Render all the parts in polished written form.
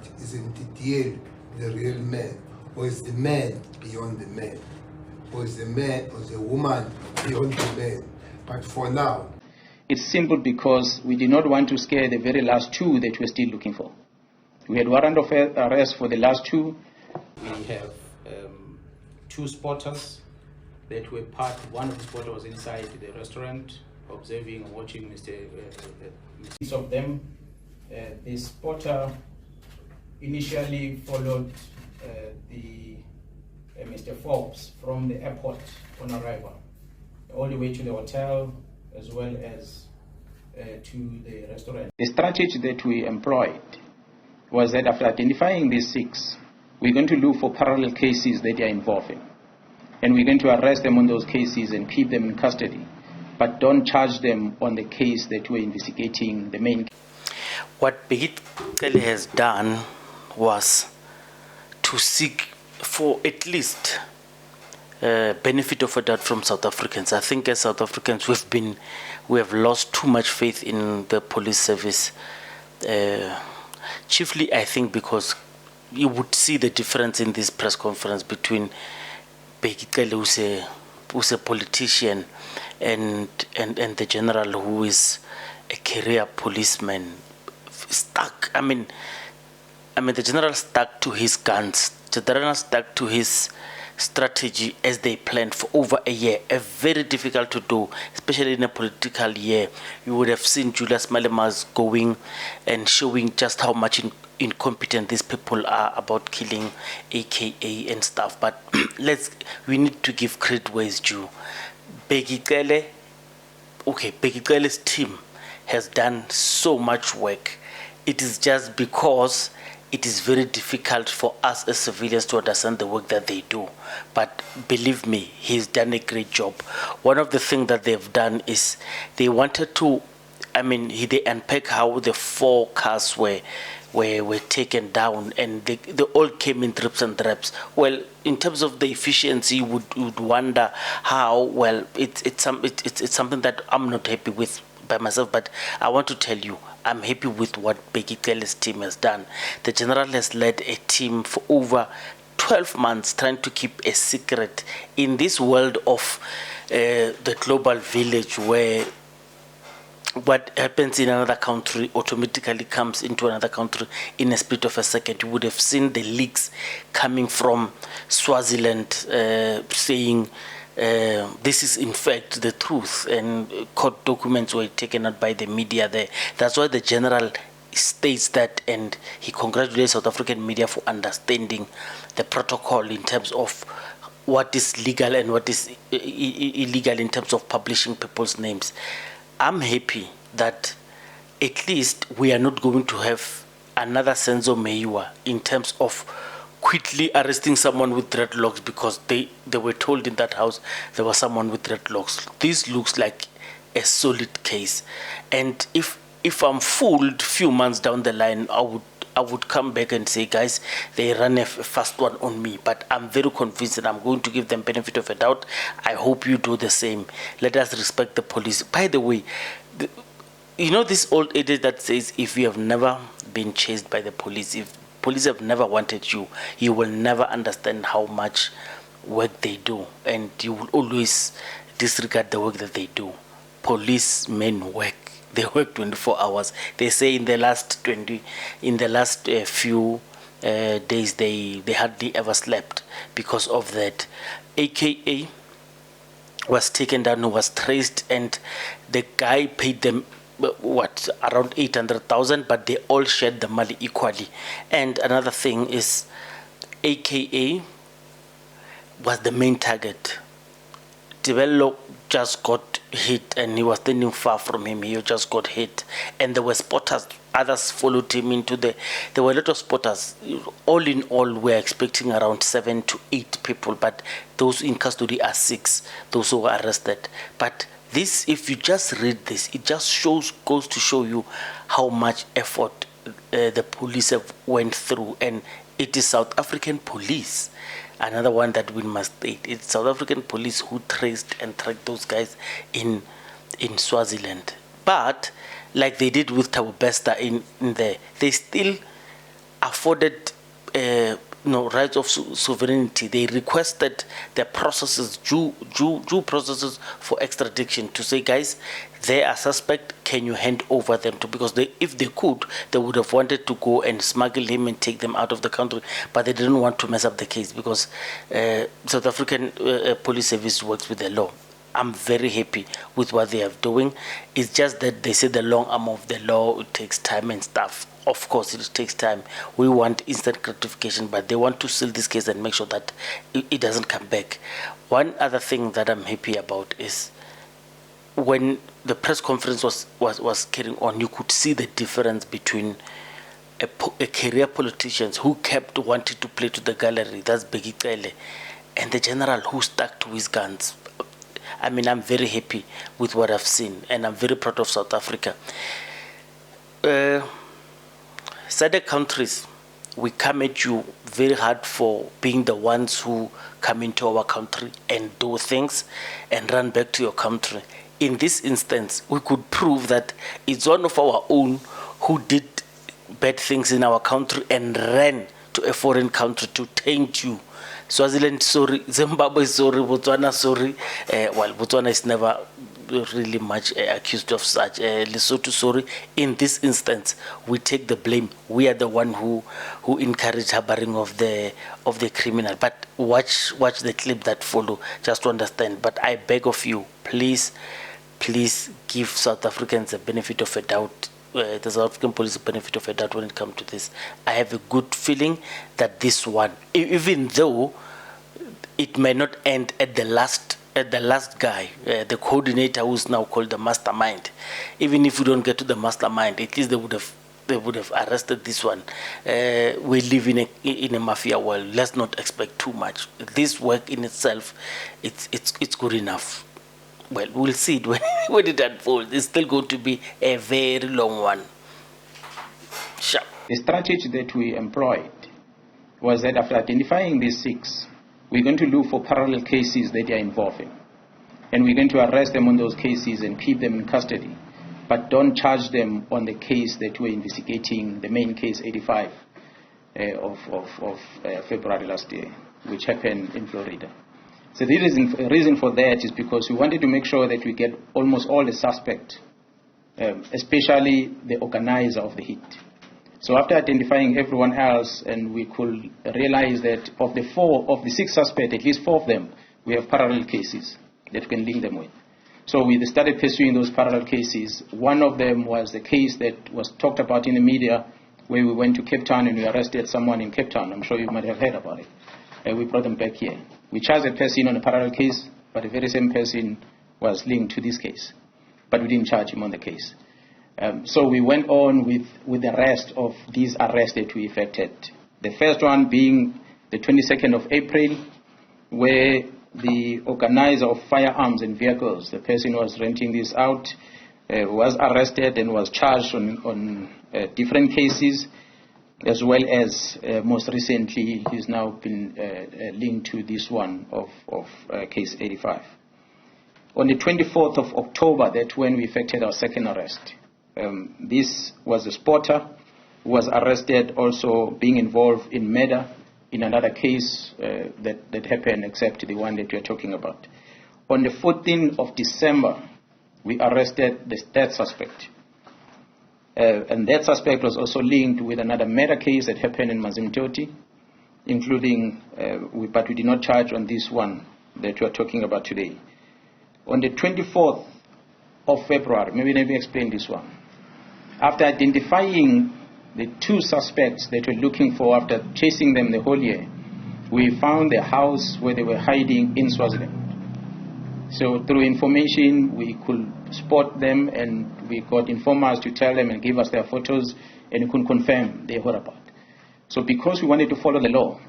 but isn't Didier the real man? Or is the man beyond the man? Or is the man or the woman beyond the man? But for now, it's simple because we did not want to scare the very last two that we're still looking for. We had warrant of arrest for the last two. We have two spotters that were part. One of the spotters was inside the restaurant observing and watching Mr. of them. The spotter initially followed the Mr. Forbes from the airport on arrival, all the way to the hotel as well as to the restaurant. The strategy that we employed was that after identifying these six, we're going to look for parallel cases that they are involved in. And we're going to arrest them on those cases and keep them in custody, but don't charge them on the case that we're investigating, the main case. What Bheki Cele has done was to seek for at least benefit of a doubt from South Africans. I think as South Africans we have lost too much faith in the police service. Chiefly, I think, because you would see the difference in this press conference between Bheki Cele, who's a politician, and the general who is a career policeman. Stuck. I mean, the general stuck to his guns. The general stuck to his strategy as they planned for over a year. A very difficult to do, especially in a political year. You would have seen Julius Malema's going and showing just how much incompetent these people are about killing AKA and stuff. But we need to give credit where it's due. Bheki Cele's team has done so much work. It is just because it is very difficult for us as civilians to understand the work that they do. But believe me, he's done a great job. One of the things that they've done is they wanted to, they unpack how the 4 cars were taken down, and they all came in drips and drabs. Well, in terms of the efficiency, you would wonder how. Well, it's something that I'm not happy with by myself, but I want to tell you, I'm happy with what Bheki Cele's team has done. The general has led a team for over 12 months trying to keep a secret in this world of the global village, where what happens in another country automatically comes into another country in a split of a second. You would have seen the leaks coming from Swaziland saying this is in fact the truth, and court documents were taken out by the media there. That's why the general states that, and he congratulates South African media for understanding the protocol in terms of what is legal and what is illegal in terms of publishing people's names. I'm happy that at least we are not going to have another Senzo Meyiwa in terms of quickly arresting someone with dreadlocks because they were told in that house there was someone with dreadlocks. This looks like a solid case, and if I'm fooled few months down the line, I would come back and say, guys, they ran a fast one on me. But I'm very convinced and I'm going to give them benefit of a doubt. I hope you do the same. Let us respect the police. By the way, you know this old adage that says, if you have never been chased by the police, if police have never wanted you, you will never understand how much work they do, and you will always disregard the work that they do. Policemen work. They work 24 hours. They say in the last few days they hardly ever slept because of that. AKA was taken down, was traced, and the guy paid them around 800,000, but they all shared the money equally. And another thing is, AKA was the main target. Tibello just got hit, and he was standing far from him. He just got hit, and there were spotters. Others followed him into there were a lot of spotters. All in all, we're expecting around 7 to 8 people, but those in custody are 6, those who were arrested. But this, if you just read this, it just goes to show you how much effort the police have went through, and it is South African police. Another one that we must state, it's South African police who traced and tracked those guys in Swaziland. But like they did with Thabo Bester in there, they still are afforded rights of sovereignty. They requested the processes, due processes for extradition, to say, guys, they are suspect, can you hand over them to, because if they could, they would have wanted to go and smuggle him and take them out of the country, but they didn't want to mess up the case, because South African police service works with the law. I'm very happy with what they are doing. It's just that they say the long arm of the law, it takes time and stuff. Of course, it takes time. We want instant gratification, but they want to seal this case and make sure that it doesn't come back. One other thing that I'm happy about is when the press conference was carrying on, you could see the difference between a career politician who kept wanting to play to the gallery, that's Bheki Cele, and the general who stuck to his guns. I mean, I'm very happy with what I've seen, and I'm very proud of South Africa. SADC countries, we come at you very hard for being the ones who come into our country and do things and run back to your country. In this instance, we could prove that it's one of our own who did bad things in our country and ran to a foreign country to taint you. Swaziland, sorry. Zimbabwe, sorry. Botswana, sorry. Well, Botswana is never really much accused of such. Lesotho, sorry. In this instance, we take the blame. We are the one who encouraged harboring of the criminal. But watch the clip that follow just to understand. But I beg of you, please give South Africans the benefit of a doubt. The South African police the benefit of a doubt when it comes to this. I have a good feeling that this one, even though it may not end at the last guy, the coordinator who's now called the mastermind. Even if we don't get to the mastermind, at least they would have arrested this one. We live in a mafia world. Let's not expect too much. This work in itself, it's good enough. Well, we'll see it when it unfolds. It's still going to be a very long one. Sure. The strategy that we employed was that after identifying these 6, we're going to look for parallel cases that they are involved in. And we're going to arrest them on those cases and keep them in custody. But don't charge them on the case that we're investigating, the main case 85 of February last year, which happened in Florida. So the reason for that is because we wanted to make sure that we get almost all the suspects, especially the organizer of the hit. So after identifying everyone else, and we could realize that of the 6 suspects, at least 4 of them, we have parallel cases that we can link them with. So we started pursuing those parallel cases. One of them was the case that was talked about in the media, where we went to Cape Town and we arrested someone in Cape Town. I'm sure you might have heard about it. We brought them back here. We charged a person on a parallel case, but the very same person was linked to this case. But we didn't charge him on the case. So we went on with the rest of these arrests that we effected. The first one being the 22nd of April, where the organizer of firearms and vehicles, the person who was renting this out, was arrested and was charged on different cases, as well as most recently he's now been linked to this one of case 85. On the 24th of October, that's when we effected our second arrest. This was a spotter who was arrested also being involved in murder in another case that happened except the one that we are talking about. On the 14th of December, we arrested the third suspect. And that suspect was also linked with another murder case that happened in Mazimtoti, including, but we did not charge on this one that we are talking about today. On the 24th of February, maybe let me explain this one. After identifying the 2 suspects that we're looking for after chasing them the whole year, we found the house where they were hiding in Swaziland. So through information, we could spot them, and we got informers to tell them and give us their photos, and we could confirm their whereabouts. So because we wanted to follow the law,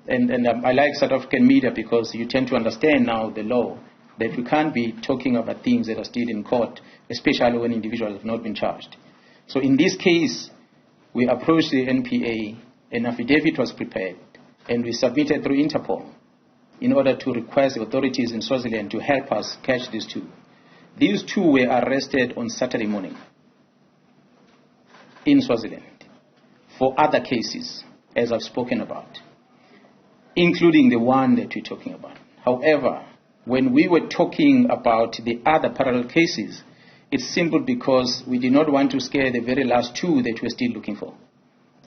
and I like South African media because you tend to understand now the law, that we can't be talking about things that are still in court, especially when individuals have not been charged. So in this case, we approached the NPA, an affidavit was prepared, and we submitted through Interpol in order to request the authorities in Swaziland to help us catch these 2. These 2 were arrested on Saturday morning in Swaziland. for other cases, as I've spoken about, including the one that we're talking about. However, when we were talking about the other parallel cases, it's simple because we did not want to scare the very last two that we're still looking for.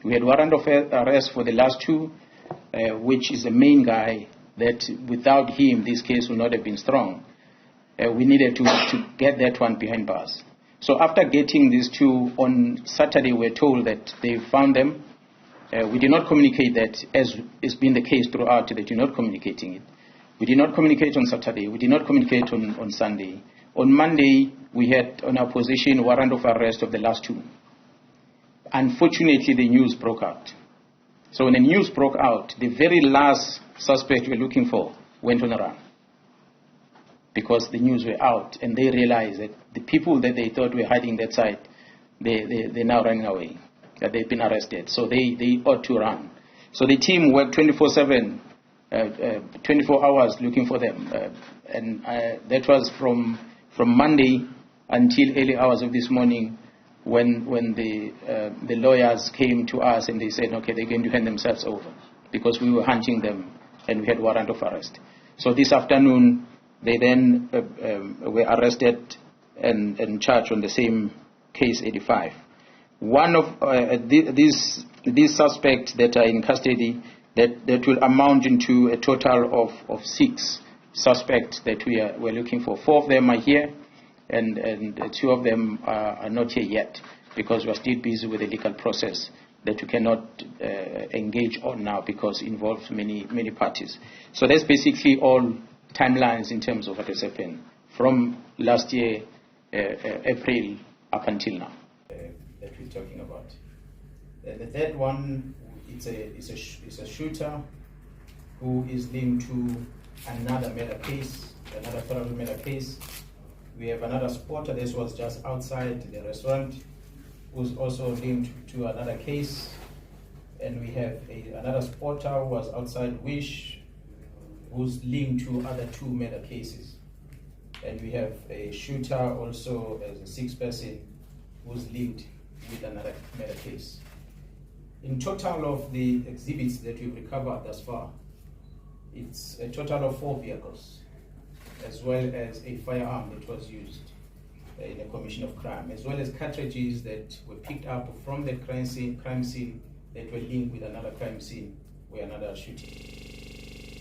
We had warrant of arrest for the last two, which is the main guy that without him this case would not have been strong. We needed to get that one behind bars. So after getting these two on Saturday, we're told that they found them. We did not communicate that, as has been the case throughout, that you're not communicating it. We did not communicate on Saturday. We did not communicate on Sunday. On Monday, we had on our position warrant of arrest of the last two. Unfortunately, the news broke out. So when the news broke out, the very last suspect we were looking for went on a run, because the news were out, and they realized that the people that they thought were hiding that side, they're now running away, that they've been arrested. So they ought to run. So the team worked 24/7, 24 hours looking for them. And that was from Monday until early hours of this morning, when the lawyers came to us and they said, okay, they're going to hand themselves over, because we were hunting them and we had warrant of arrest. So this afternoon, they then were arrested and charged on the same case 85. One of these suspects that are in custody, that will amount into a total of 6 suspects that we're looking for. 4 of them are here, and 2 of them are not here yet, because we're still busy with the legal process that we cannot engage on now, because it involves many parties. So that's basically all timelines in terms of what has happened from last year, April, up until now. That we're talking about. The third one, it's a shooter who is linked to another murder case, another parallel murder case. We have another spotter. This was just outside the restaurant, who's also linked to another case. And we have another spotter who was outside Wish, who's linked to other 2 murder cases. And we have a shooter also as a 6th person who's linked with another murder case. In total of the exhibits that we've recovered thus far, it's a total of 4 vehicles, as well as a firearm that was used in the commission of crime, as well as cartridges that were picked up from the crime scene that were linked with another crime scene where another shooting.